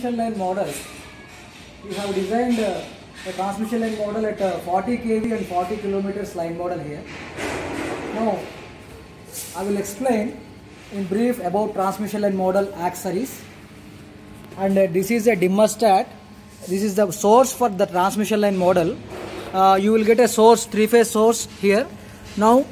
transmission line model. We have designed a transmission line model at 40 kV and 40 kilometers line model here. Now, I will explain in brief about transmission line model accessories. And this is a dimmerstat. This is the source for the transmission line model. You will get a source, three-phase source here. Now,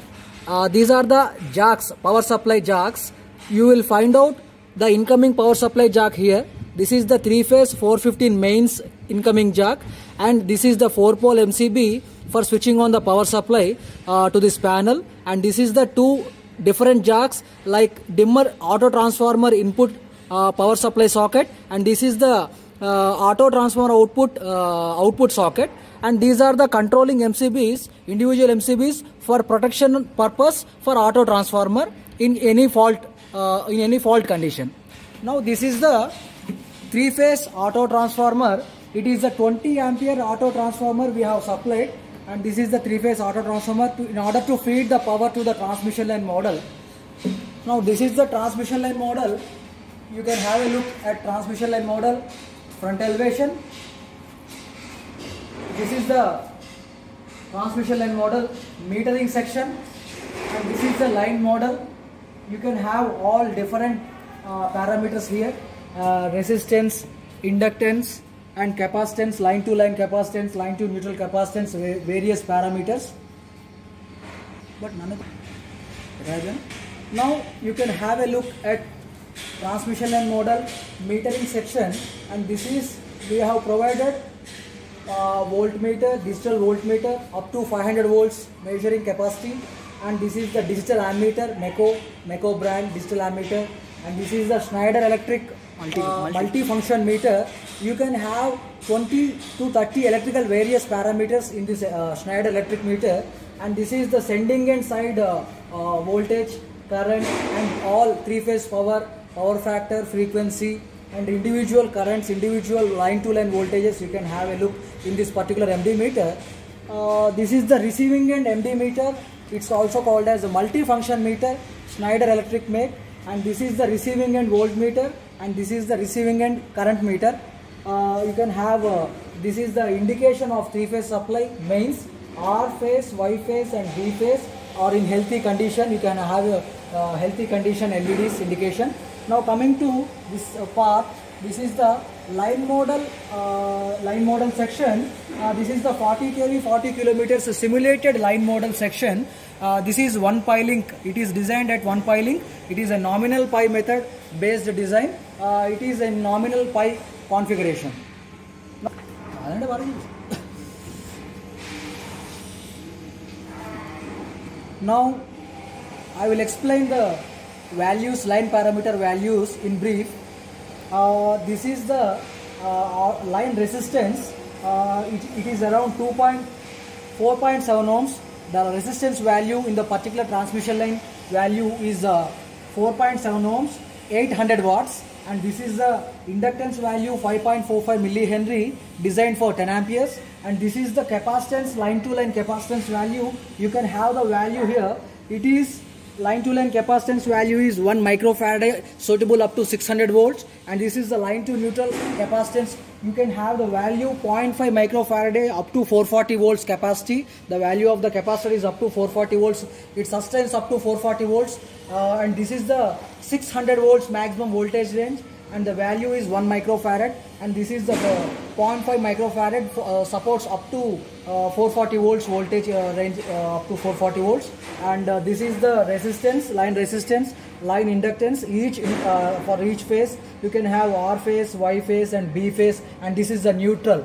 these are the jacks, power supply jacks. You will find out the incoming power supply jack here. This is the three-phase 415 mains incoming jack, and this is the 4-pole MCB for switching on the power supply to this panel. And this is the two different jacks like dimmer auto transformer input power supply socket, and this is the auto transformer output socket. And these are the controlling MCBs, individual MCBs for protection purpose for auto transformer in any fault condition. Now this is the three-phase auto transformer. It is a 20 ampere auto transformer we have supplied, and this is the three-phase auto transformer in order to feed the power to the transmission line model. Now this is the transmission line model. You can have a look at transmission line model front elevation. This is the transmission line model metering section, and this is the line model. You can have all different parameters here, resistance, inductance and capacitance, line to line capacitance, line to neutral capacitance, various parameters. But none of it. Now you can have a look at transmission line model metering section, and this is, we have provided voltmeter, digital voltmeter up to 500 volts measuring capacity, and this is the digital ammeter, Meco brand digital ammeter, and this is the Schneider Electric multi-function meter. You can have 20 to 30 electrical various parameters in this Schneider Electric meter, and this is the sending end side voltage, current, and all three-phase power factor, frequency, and individual currents, individual line-to-line voltages. You can have a look in this particular MD meter. This is the receiving end MD meter. It's also called as a multi-function meter, Schneider Electric make, and this is the receiving end voltmeter, and this is the receiving end current meter. You can have this is the indication of three-phase supply mains, R phase, Y phase, and B phase are in healthy condition. You can have a healthy condition LEDs indication. Now coming to this part, this is the line model section. This is the 40 kV 40 kilometers simulated line model section. This is one pi link. It is designed at one pi link. It is a nominal pi method based design. It is a nominal pi configuration. Now I will explain the values, line parameter values in brief. This is the line resistance. It is around 4.7 ohms. The resistance value in the particular transmission line value is 4.7 ohms, 800 watts. And this is the inductance value 5.45 millihenry, designed for 10 amperes. And this is the capacitance, line to line capacitance value. You can have the value here. It is line to line capacitance value is 1 microfarad, suitable up to 600 volts, and this is the line to neutral capacitance. You can have the value 0.5 microfarad up to 440 volts capacity. The value of the capacitor is up to 440 volts. It sustains up to 440 volts, and this is the 600 volts maximum voltage range, and the value is 1 microfarad, and this is the 0.5 microfarad supports up to 440 volts voltage range, up to 440 volts. And this is the resistance, line inductance, each for each phase. You can have R phase, Y phase, and B phase, and this is the neutral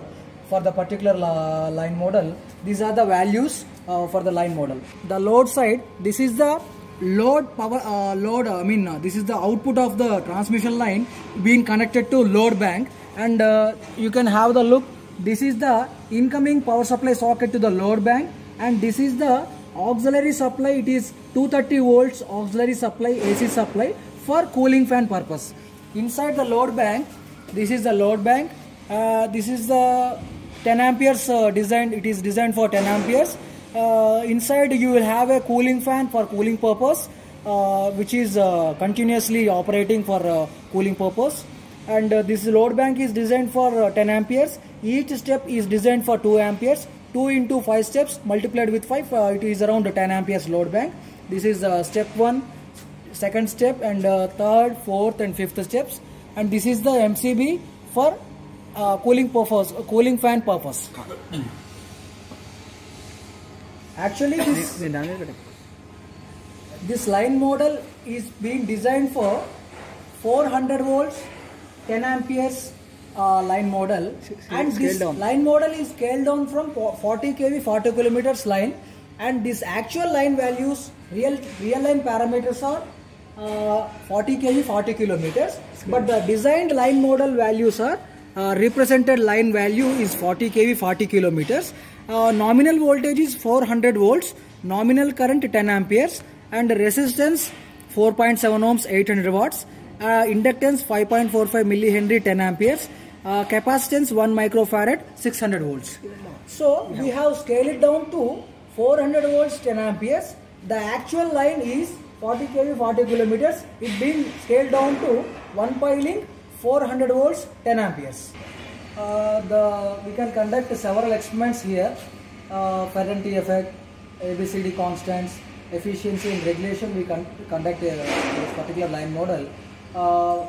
for the particular line model. These are the values for the line model. The load side, this is the load power this is the output of the transmission line being connected to load bank, and you can have the look. This is the incoming power supply socket to the load bank, and this is the auxiliary supply. It is 230 volts auxiliary supply, AC supply for cooling fan purpose. Inside the load bank, this is the load bank. This is the 10 amperes designed. It is designed for 10 amperes. Inside you will have a cooling fan for cooling purpose, which is continuously operating for cooling purpose. and this load bank is designed for 10 amperes. Each step is designed for 2 amperes. 2 into 5 steps multiplied with 5, it is around 10 amperes load bank. This is step 1, second step, and third, fourth and fifth steps. And this is the MCB for cooling purpose, cooling fan purpose. Actually, this line model is being designed for 400 volts, 10 amperes line model, and this line model is scaled down from 40 kV 40 kilometers line, and this actual line values, real line parameters are 40 kV 40 kilometers, but the designed line model values are represented line value is 40 kV 40 kilometers. Nominal voltage is 400 volts, nominal current 10 amperes, and resistance 4.7 ohms 800 watts, inductance 5.45 millihenry 10 amperes, capacitance 1 microfarad 600 volts. So we have scaled it down to 400 volts 10 amperes. The actual line is 40 kV 40 kilometers. It being scaled down to one piling 400 volts 10 amperes. We can conduct several experiments here. Ferranti effect, ABCD constants, efficiency and regulation. We conduct this particular line model.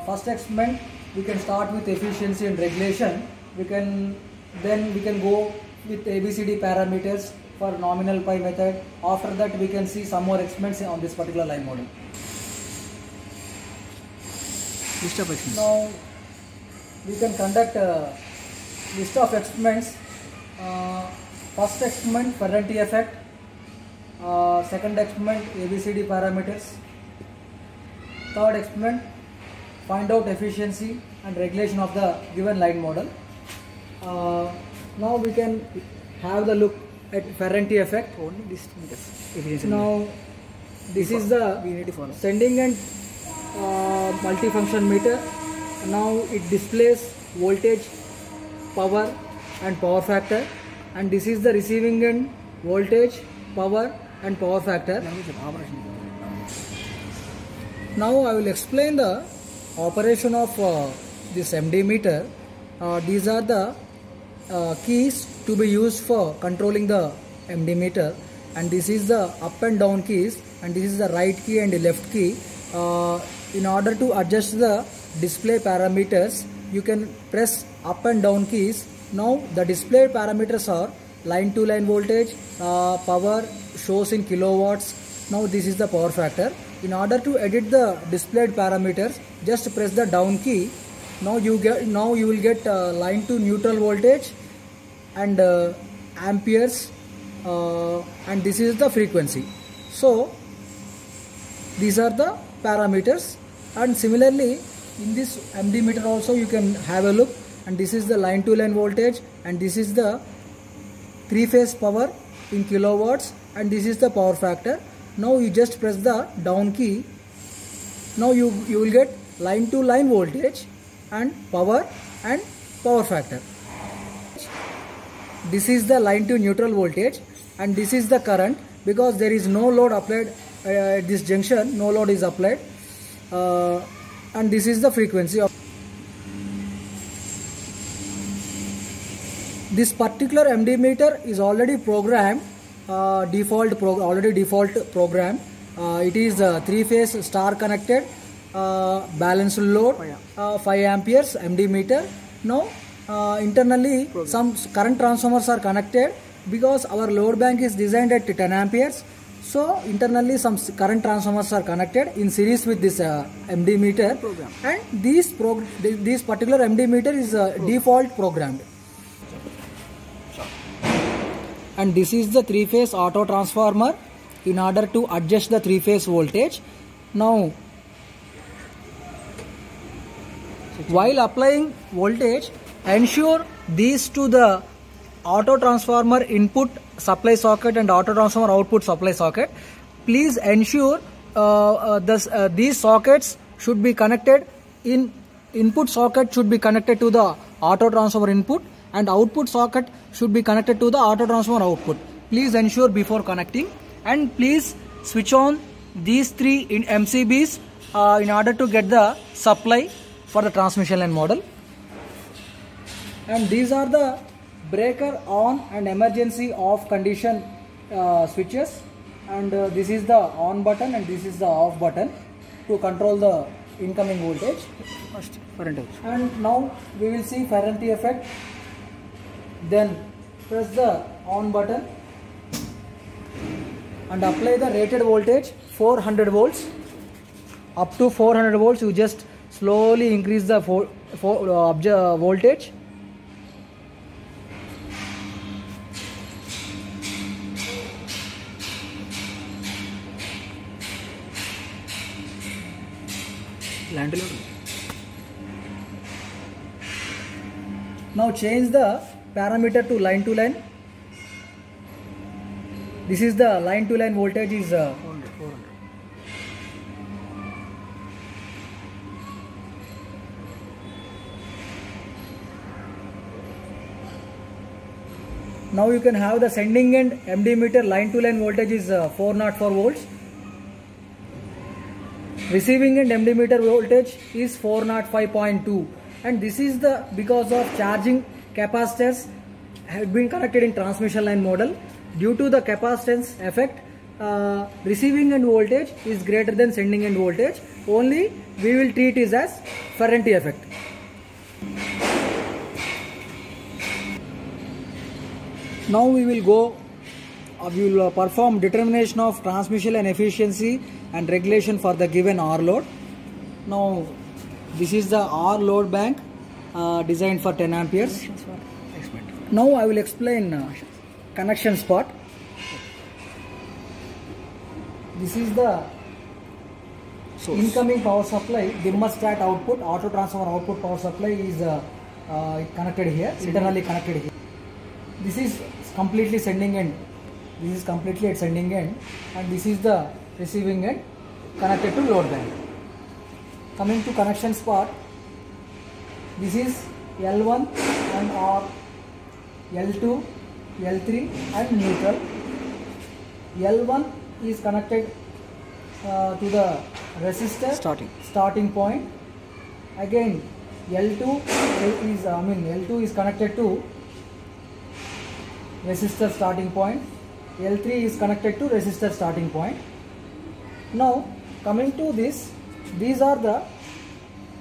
First experiment, we can start with efficiency and regulation. Then we can go with ABCD parameters for nominal pi method. After that, we can see some more experiments on this particular line model. List of experiments. Now we can conduct a list of experiments. First experiment, Ferranti effect. Second experiment, ABCD parameters. Third experiment, find out efficiency and regulation of the given line model. Now we can have the look at Ferranti effect. Only this efficiency. Now this is the sending end multifunction meter. Now it displays voltage, power and power factor, and this is the receiving end voltage, power and power factor. Now I will explain the operation of this MD meter. These are the keys to be used for controlling the MD meter, and this is the up and down keys, and this is the right key and the left key. In order to adjust the display parameters, you can press up and down keys. Now the display parameters are line to line voltage, power shows in kilowatts. Now this is the power factor. In order to edit the displayed parameters, just press the down key. Now you will get line to neutral voltage and amperes, and this is the frequency. So these are the parameters, and similarly in this MD meter also you can have a look, and this is the line to line voltage, and this is the three phase power in kilowatts, and this is the power factor. Now you just press the down key. Now you will get line to line voltage and power factor. This is the line to neutral voltage, and this is the current, because there is no load applied at this junction, no load is applied, and this is the frequency of this particular MD meter is already programmed, default program. It is 3-phase star connected, balanced load, 5 amperes MD meter. Now internally some current transformers are connected, because our load bank is designed at 10 amperes. So internally some current transformers are connected in series with this MD meter, and this particular MD meter is default programmed. And this is the 3-phase auto transformer in order to adjust the 3-phase voltage. Now while applying voltage, ensure these to the auto transformer input supply socket and auto transformer output supply socket. Please ensure these sockets should be connected. Input socket should be connected to the auto transformer input, and output socket should be connected to the auto transformer output. Please ensure before connecting, and please switch on these 3 MCBs in order to get the supply. for the transmission line model. And these are the breaker on and emergency off condition switches, and this is the on button and this is the off button to control the incoming voltage. First, Ferranti. And now we will see Ferranti effect. Then press the on button and apply the rated voltage 400 volts. Up to 400 volts, you just slowly increase the voltage. Land load. Now change the parameter to line to line. This is the line to line voltage is 400. now you can have the sending end MD meter line to line voltage is 404 volts. Receiving end MD meter voltage is 405.2, and this is the because of charging capacitors have been connected in transmission line model. Due to the capacitance effect, receiving end voltage is greater than sending end voltage. Only we will treat it as Ferranti effect. Now we will go. We will perform determination of transmission line efficiency and regulation for the given R load. Now this is the R load bank designed for 10 amperes. Now I will explain connection spot. This is the incoming power supply, dimmer stat output, auto transformer output power supply is connected here, internally connected here. This is completely sending end. This is completely at sending end, and this is the receiving end connected to load bank. Coming to connection spot, this is L1 and R, L2, L3 and neutral. L1 is connected to the resistor starting point. Again L2 is connected to resistor starting point. L3 is connected to resistor starting point. Now coming to this, these are the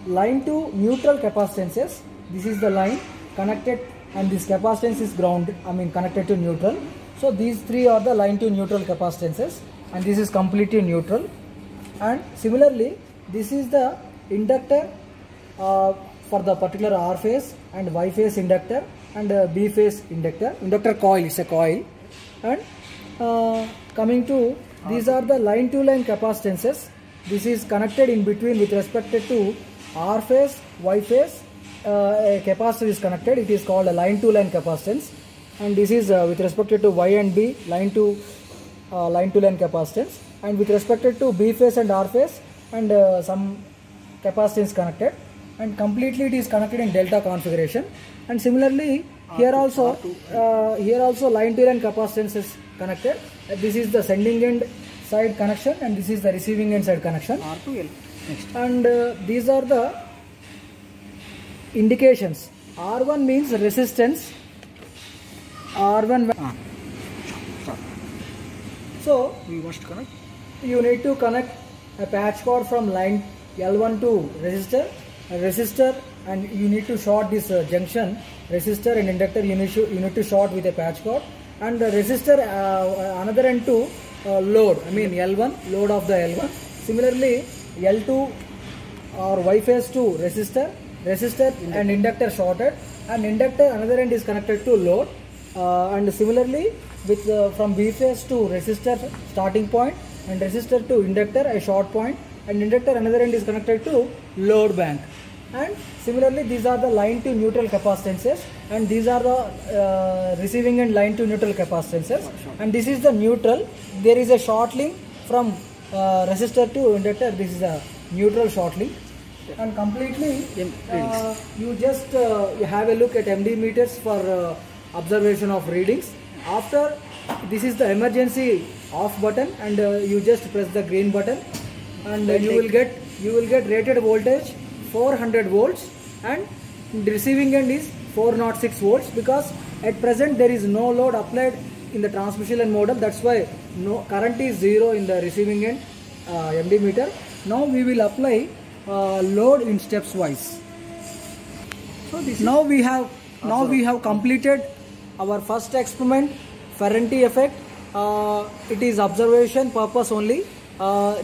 line to neutral capacitances. This is the line connected, and this capacitance is connected to neutral. So these three are the line to neutral capacitances, and this is completely neutral. And similarly, this is the inductor for the particular R phase and Y phase inductor and B phase inductor. Inductor coil is a coil. And coming to, these are the line to line capacitances. This is connected in between with respect to R phase, Y phase. A capacitor is connected. It is called a line to line capacitance. And this is with respect to Y and B line to line capacitance. And with respect to B phase and R phase and some capacitance connected. And completely it is connected in delta configuration. And similarly, here also line to line capacitance is connected. This is the sending end side connection, and this is the receiving end side connection. R to L. Next. And these are the indications. R1 means resistance. R1. So We must connect. you need to connect a patch cord from line L1 to resistor, and you need to short this junction, resistor and inductor. You need to short with a patch cord, and the resistor another end to load. L1, load of the L1. Similarly, L2 or Y phase to resistor and inductor shorted, and inductor another end is connected to load. And similarly, with from B phase to resistor starting point and resistor to inductor a short point, and inductor another end is connected to load bank. And similarly, these are the line to neutral capacitances, and these are the receiving end line to neutral capacitances, and this is the neutral. There is a short link from resistor to inductor. This is a neutral short link. And completely you just have a look at MD meters for observation of readings. After, this is the emergency off button, and you just press the green button, and you will get rated voltage 400 volts and the receiving end is 406 volts, because at present there is no load applied in the transmission line model. That's why no current is 0 in the receiving end MD meter. Now we will apply load in steps wise. So this Now we have completed our first experiment, Ferranti effect. It is observation purpose only.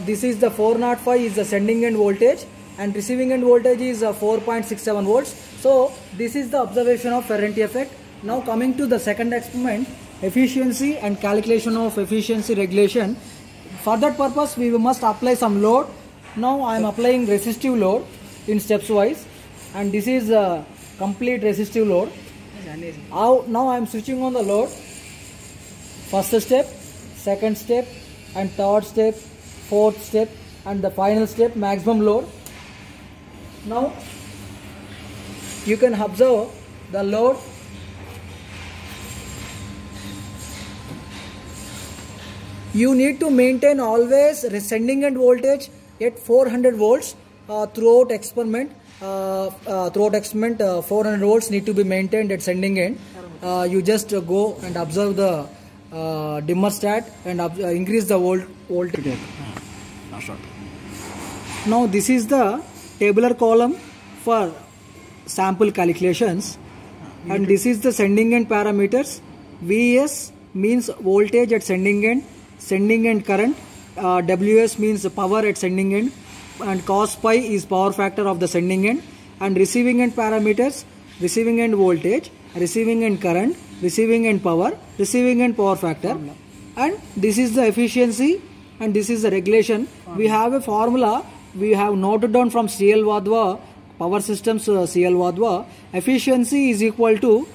This is the 405 is the sending end voltage and receiving end voltage is 4.67 volts. So this is the observation of Ferranti effect. Now coming to the second experiment, efficiency and calculation of efficiency regulation. For that purpose we must apply some load. Now I am applying resistive load in steps wise, and this is a complete resistive load. Now I am switching on the load. First step, second step and third step, fourth step and the final step, maximum load. Now you can observe the load. You need to maintain always sending end voltage at 400 volts throughout experiment. 400 volts need to be maintained at sending end. You just go and observe the dimmer stat and increase the voltage. Now this is the tabular column for sample calculations, and this is the sending end parameters. Vs means voltage at sending end current. Ws means power at sending end, and cos pi is power factor of the sending end. And receiving end parameters, receiving end voltage, receiving end current, receiving end power, receiving end power factor. And this is the efficiency and this is the regulation. We have a formula we have noted down from CL Wadhwa, power systems CL Wadhwa. Efficiency is equal to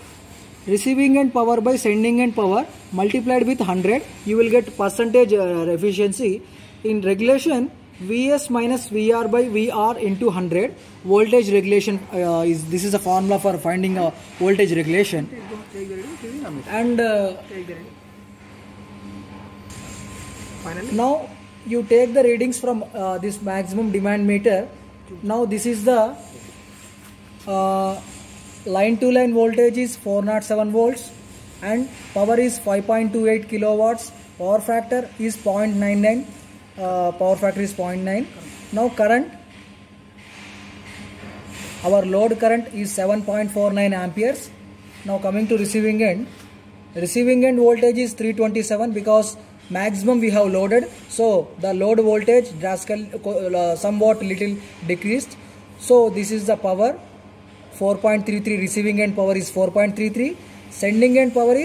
receiving end power by sending end power multiplied with 100. You will get percentage efficiency. In regulation, Vs minus Vr by Vr into 100. Voltage regulation this is a formula for finding a voltage regulation. And now you take the readings from this maximum demand meter. Now this is the line to line voltage is 407 volts and power is 5.28 kilowatts. Power factor is 0.99. Power factor is 0.9. Now current, our load current is 7.49 amperes. Now coming to receiving end voltage is 327 because maximum we have loaded, so the load voltage drastically somewhat little decreased. So this is the power 4.33. Receiving end power is 4.33. Sending end power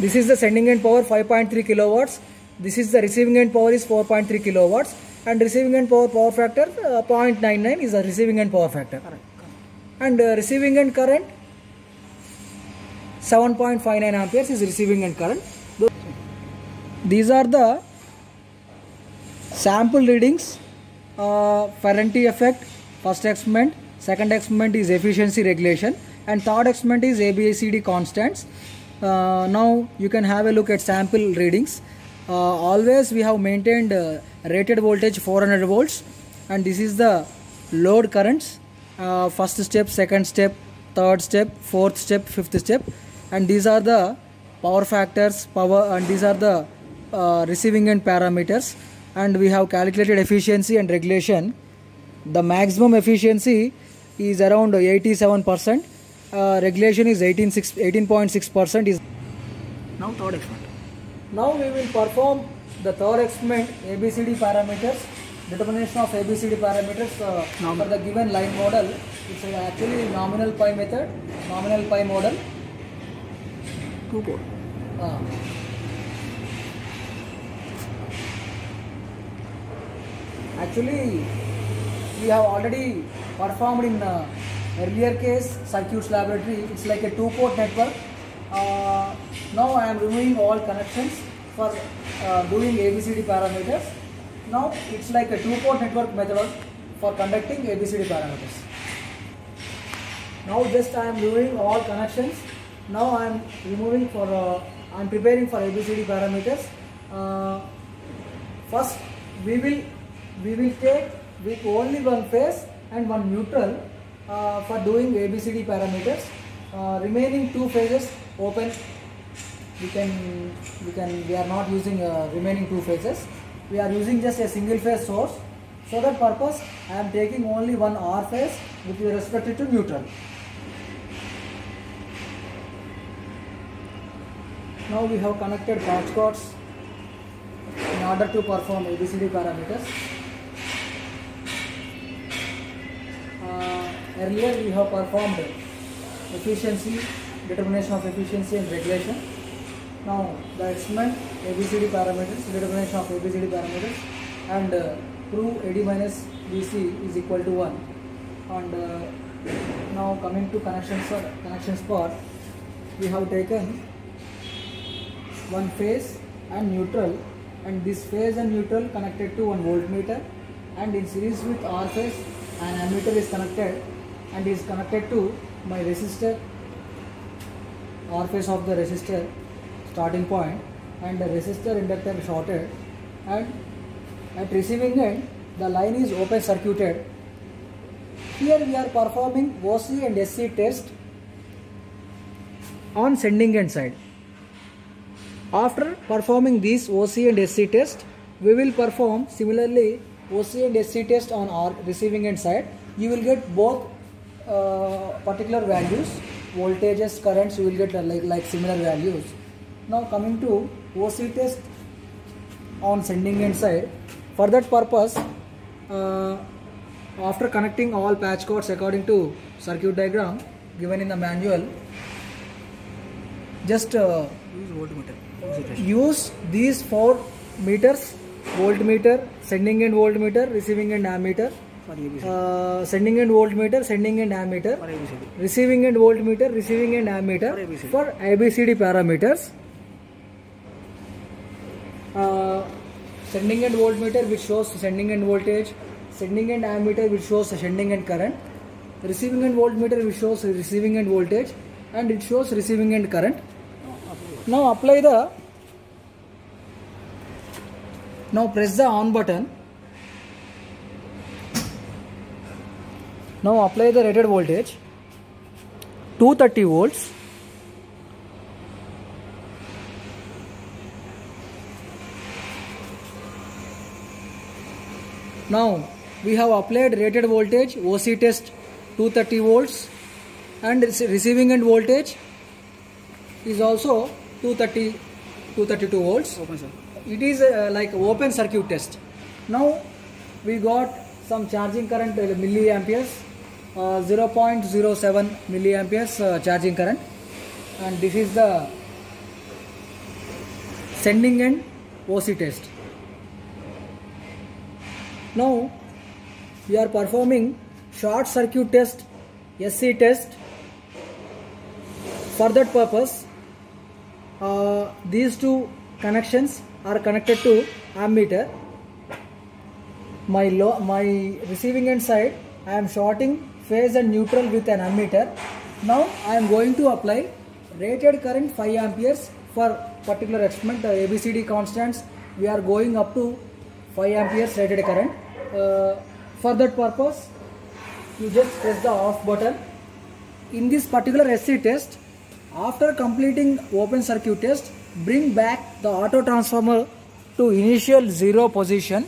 this is the sending end power 5.3 kilowatts. This is the receiving end power is 4.3 kilowatts, and receiving end power factor 0.99 is the receiving end power factor. And receiving end current 7.59 amperes is receiving end current. These are the sample readings. Ferranti effect, first experiment, second experiment is efficiency regulation, and third experiment is ABCD constants. Now you can have a look at sample readings. Always we have maintained rated voltage 400 volts, and this is the load currents. First step, second step, third step, fourth step, fifth step, and these are the power factors, and these are the receiving end parameters, and we have calculated efficiency and regulation. The maximum efficiency is around 87%. Regulation is 18.6% is. Now third experiment. Now we will perform the third experiment, ABCD parameters, determination of ABCD parameters for the given line model. It's actually nominal pi method, nominal pi model. Two pole. Actually, we have already performed in earlier case circuits laboratory. It's like a two-port network. Now I am removing all connections for doing ABCD parameters. Now it's like a two-port network method for conducting ABCD parameters. Now just I am removing all connections. Now I am removing for I am preparing for ABCD parameters. First we will take with only one phase and one neutral for doing ABCD parameters. Remaining two phases open. We are not using remaining two phases. We are using just a single phase source. So that purpose I am taking only one R phase with respect to neutral. Now we have connected patch cords in order to perform ABCD parameters. Earlier we have performed efficiency, determination of efficiency and regulation. Now the experiment ABCD parameters, determination of ABCD parameters, and prove AD minus BC is equal to 1. And now coming to connections part, we have taken one phase and neutral, and this phase and neutral connected to one voltmeter, and in series with R phase an ammeter is connected and is connected to my resistor, R phase of the resistor starting point, and the resistor inductor shorted, and at receiving end the line is open circuited. Here we are performing OC and SC test on sending end side. After performing these OC and SC test, we will perform similarly OC and SC test on our receiving end side. You will get both particular values, voltages, currents, you will get like similar values. Now coming to OC test on sending end side. For that purpose, after connecting all patch cords according to circuit diagram given in the manual, just use these 4 meters: voltmeter, sending end voltmeter, receiving end ammeter, sending end voltmeter, sending end ammeter, receiving end voltmeter, receiving end ammeter for ABCD parameters. Sending end voltmeter which shows sending end voltage, sending end ammeter which shows sending end current, receiving end voltmeter which shows receiving end voltage, and it shows receiving end current. Now press the on button. Now apply the rated voltage 230 volts. Now we have applied rated voltage OC test 230 volts, and receiving end voltage is also 232 volts. It is like open circuit test. Now we got some charging current milliamperes, 0.07 milliamperes charging current, and this is the sending end OC test. Now we are performing short circuit test, SC test. For that purpose, these two connections are connected to ammeter. My receiving end side, I am shorting phase and neutral with an ammeter. Now I am going to apply rated current 5 amperes for particular experiment. ABCD constants, we are going up to 5 amperes rated current. For that purpose, you just press the off button. In this particular SC test, after completing open circuit test, bring back the auto transformer to initial zero position,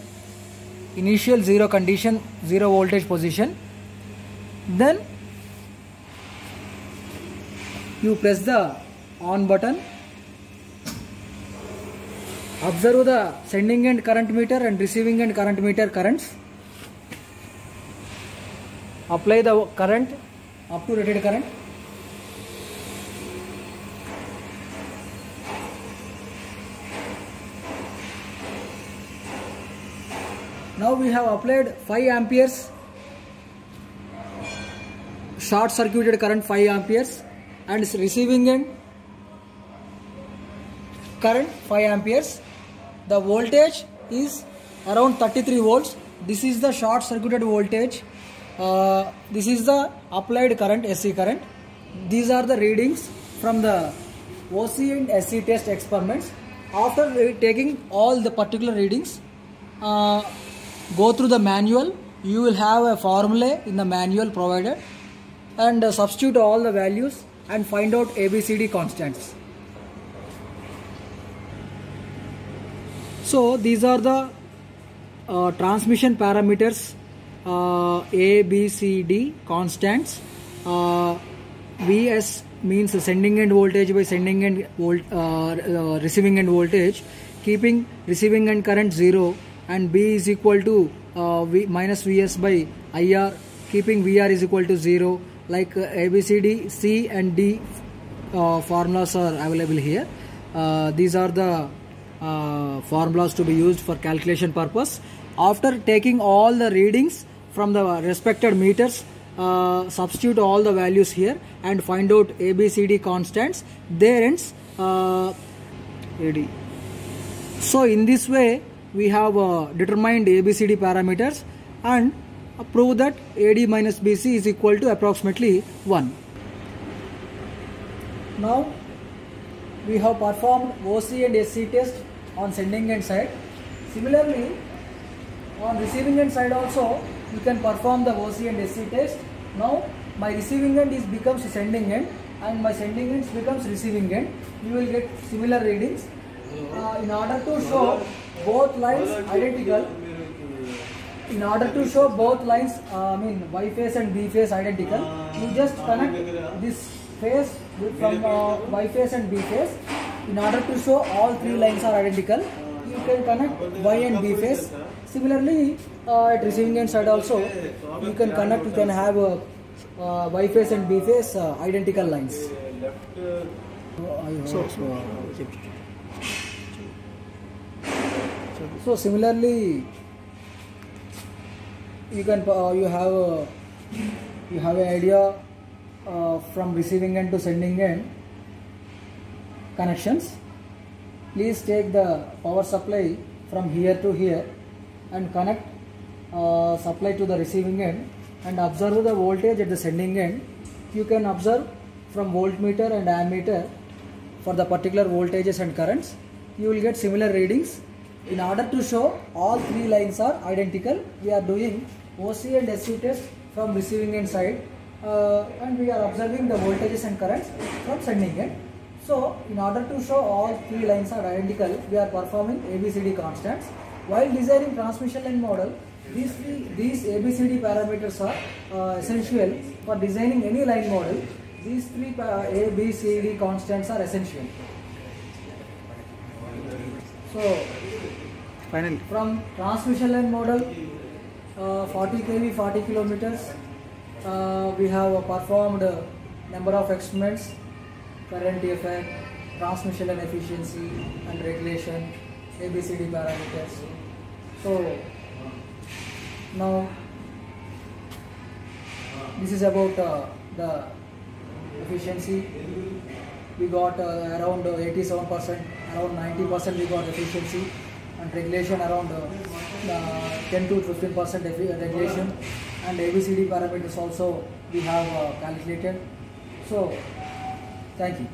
initial zero condition, zero voltage position. Then you press the on button. Observe the sending end current meter and receiving end current meter currents. Apply the current up to rated current. Now we have applied 5 amperes short circuited current, 5 amperes, and receiving end current 5 amperes. The voltage is around 33 volts. This is the short circuited voltage. This is the applied current, SC current. These are the readings from the OC and SC test experiments. After taking all the particular readings, go through the manual. You will have a formula in the manual provided, and substitute all the values and find out ABCD constants. So these are the transmission parameters, ABCD constants. Vs means sending end voltage by sending end receiving end voltage, keeping receiving end current 0, and B is equal to V minus Vs by IR, keeping VR is equal to 0. Like ABCD, C and D formulas are available here. These are the formulas to be used for calculation purpose. After taking all the readings from the respected meters, substitute all the values here and find out ABCD constants. There ends AD. So in this way we have determined ABCD parameters and prove that AD minus BC is equal to approximately 1. Now we have performed OC and SC test on sending end side. Similarly, on receiving end side also you can perform the OC and SC test. Now my receiving end becomes sending end and my sending end becomes receiving end. You will get similar readings. In order to show both lines identical, Y phase and B phase identical, you just connect this phase from Y phase and B phase. In order to show all three lines are identical, you can connect Y and B phase. Similarly, at receiving end side also, you can connect, you can have Y phase and B phase identical lines. So similarly, you can you have an idea from receiving end to sending end connections. Please take the power supply from here to here and connect supply to the receiving end and observe the voltage at the sending end. You can observe from voltmeter and ammeter for the particular voltages and currents. You will get similar readings. In order to show all three lines are identical, we are doing OC and SC test from receiving end side and we are observing the voltages and currents from sending end. So in order to show all three lines are identical, we are performing ABCD constants. While designing transmission line model, these ABCD parameters are essential for designing any line model. These three ABCD constants are essential. So Finally, from transmission line model, 40 kV, 40 kilometers, we have performed number of experiments, current effect, transmission line efficiency and regulation, ABCD parameters. So now this is about the efficiency. We got around 87%, around 90% we got efficiency, and regulation around 10 to 15% regulation, and ABCD parameters also we have calculated. So thank you.